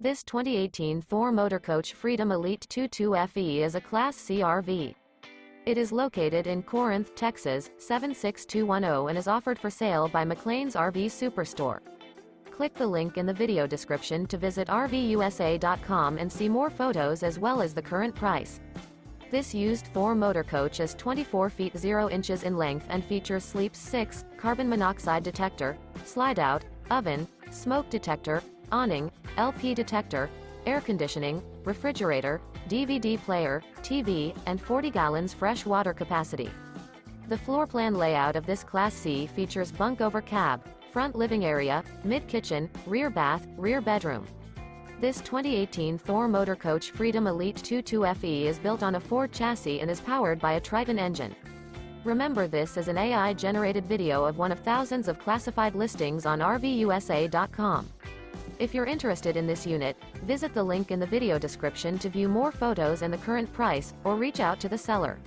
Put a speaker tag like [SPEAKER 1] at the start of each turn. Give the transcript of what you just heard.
[SPEAKER 1] This 2018 Thor Motor Coach Freedom Elite 22FE is a Class C RV. It is located in Corinth, Texas, 76210 and is offered for sale by McClain's RV Superstore. Click the link in the video description to visit RVUSA.com and see more photos as well as the current price. This used Thor motor coach is 24 feet 0 inches in length and features Sleeps 6, carbon monoxide detector, slide-out, oven, smoke detector, awning, LP detector, air conditioning, refrigerator, DVD player, TV, and 40 gallons fresh water capacity. The floor plan layout of this Class C features bunk over cab, front living area, mid-kitchen, rear bath, rear bedroom. This 2018 Thor Motor Coach Freedom Elite 22FE is built on a Ford chassis and is powered by a Triton engine. Remember, this is an AI-generated video of one of thousands of classified listings on RVUSA.com. If you're interested in this unit, visit the link in the video description to view more photos and the current price, or reach out to the seller.